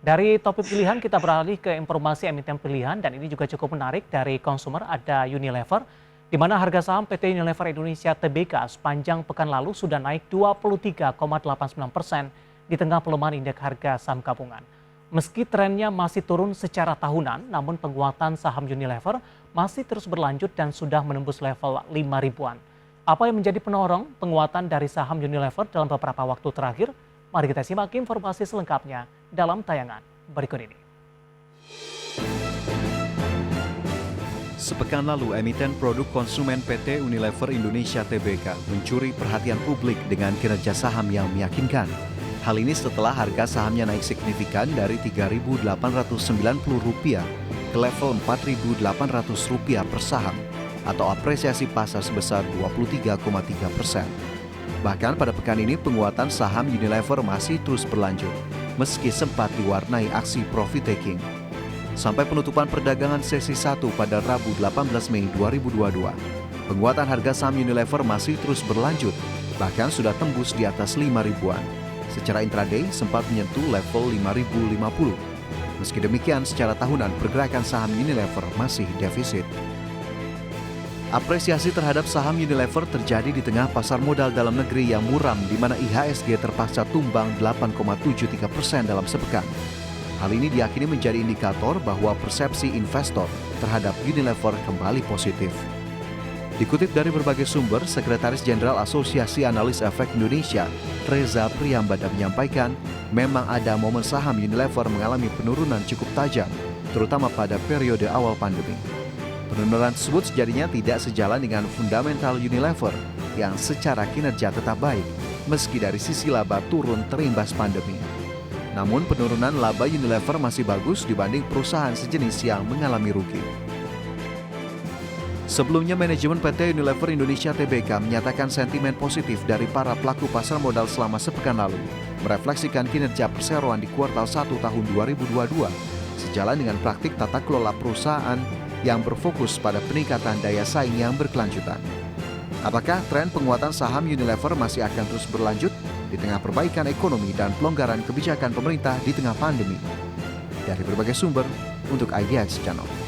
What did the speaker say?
Dari topik pilihan kita beralih ke informasi emiten pilihan dan ini juga cukup menarik dari konsumer ada Unilever di mana harga saham PT Unilever Indonesia Tbk sepanjang pekan lalu sudah naik 23,89% di tengah pelemahan indeks harga saham gabungan. Meski trennya masih turun secara tahunan, namun penguatan saham Unilever masih terus berlanjut dan sudah menembus level 5 ribuan. Apa yang menjadi penorong penguatan dari saham Unilever dalam beberapa waktu terakhir? Mari kita simak informasi selengkapnya dalam tayangan berikut ini. Sepekan lalu, emiten produk konsumen PT Unilever Indonesia Tbk mencuri perhatian publik dengan kinerja saham yang meyakinkan. Hal ini setelah harga sahamnya naik signifikan dari Rp3.890 ke level Rp4.800 per saham atau apresiasi pasar sebesar 23,3%. Bahkan pada pekan ini penguatan saham Unilever masih terus berlanjut, meski sempat diwarnai aksi profit taking. Sampai penutupan perdagangan sesi 1 pada Rabu 18 Mei 2022, penguatan harga saham Unilever masih terus berlanjut, bahkan sudah tembus di atas 5 ribuan. Secara intraday sempat menyentuh level 5.050. Meski demikian, secara tahunan pergerakan saham Unilever masih defisit. Apresiasi terhadap saham Unilever terjadi di tengah pasar modal dalam negeri yang muram di mana IHSG terpaksa tumbang 8,73% dalam sepekan. Hal ini diyakini menjadi indikator bahwa persepsi investor terhadap Unilever kembali positif. Dikutip dari berbagai sumber, Sekretaris Jenderal Asosiasi Analis Efek Indonesia, Reza Priyambada menyampaikan, memang ada momen saham Unilever mengalami penurunan cukup tajam, terutama pada periode awal pandemi. Penurunan tersebut sejatinya tidak sejalan dengan fundamental Unilever yang secara kinerja tetap baik, meski dari sisi laba turun terimbas pandemi. Namun penurunan laba Unilever masih bagus dibanding perusahaan sejenis yang mengalami rugi. Sebelumnya, manajemen PT Unilever Indonesia Tbk menyatakan sentimen positif dari para pelaku pasar modal selama sepekan lalu, merefleksikan kinerja perseroan di kuartal 1 tahun 2022, sejalan dengan praktik tata kelola perusahaan yang berfokus pada peningkatan daya saing yang berkelanjutan. Apakah tren penguatan saham Unilever masih akan terus berlanjut di tengah perbaikan ekonomi dan pelonggaran kebijakan pemerintah di tengah pandemi? Dari berbagai sumber untuk IDX Channel.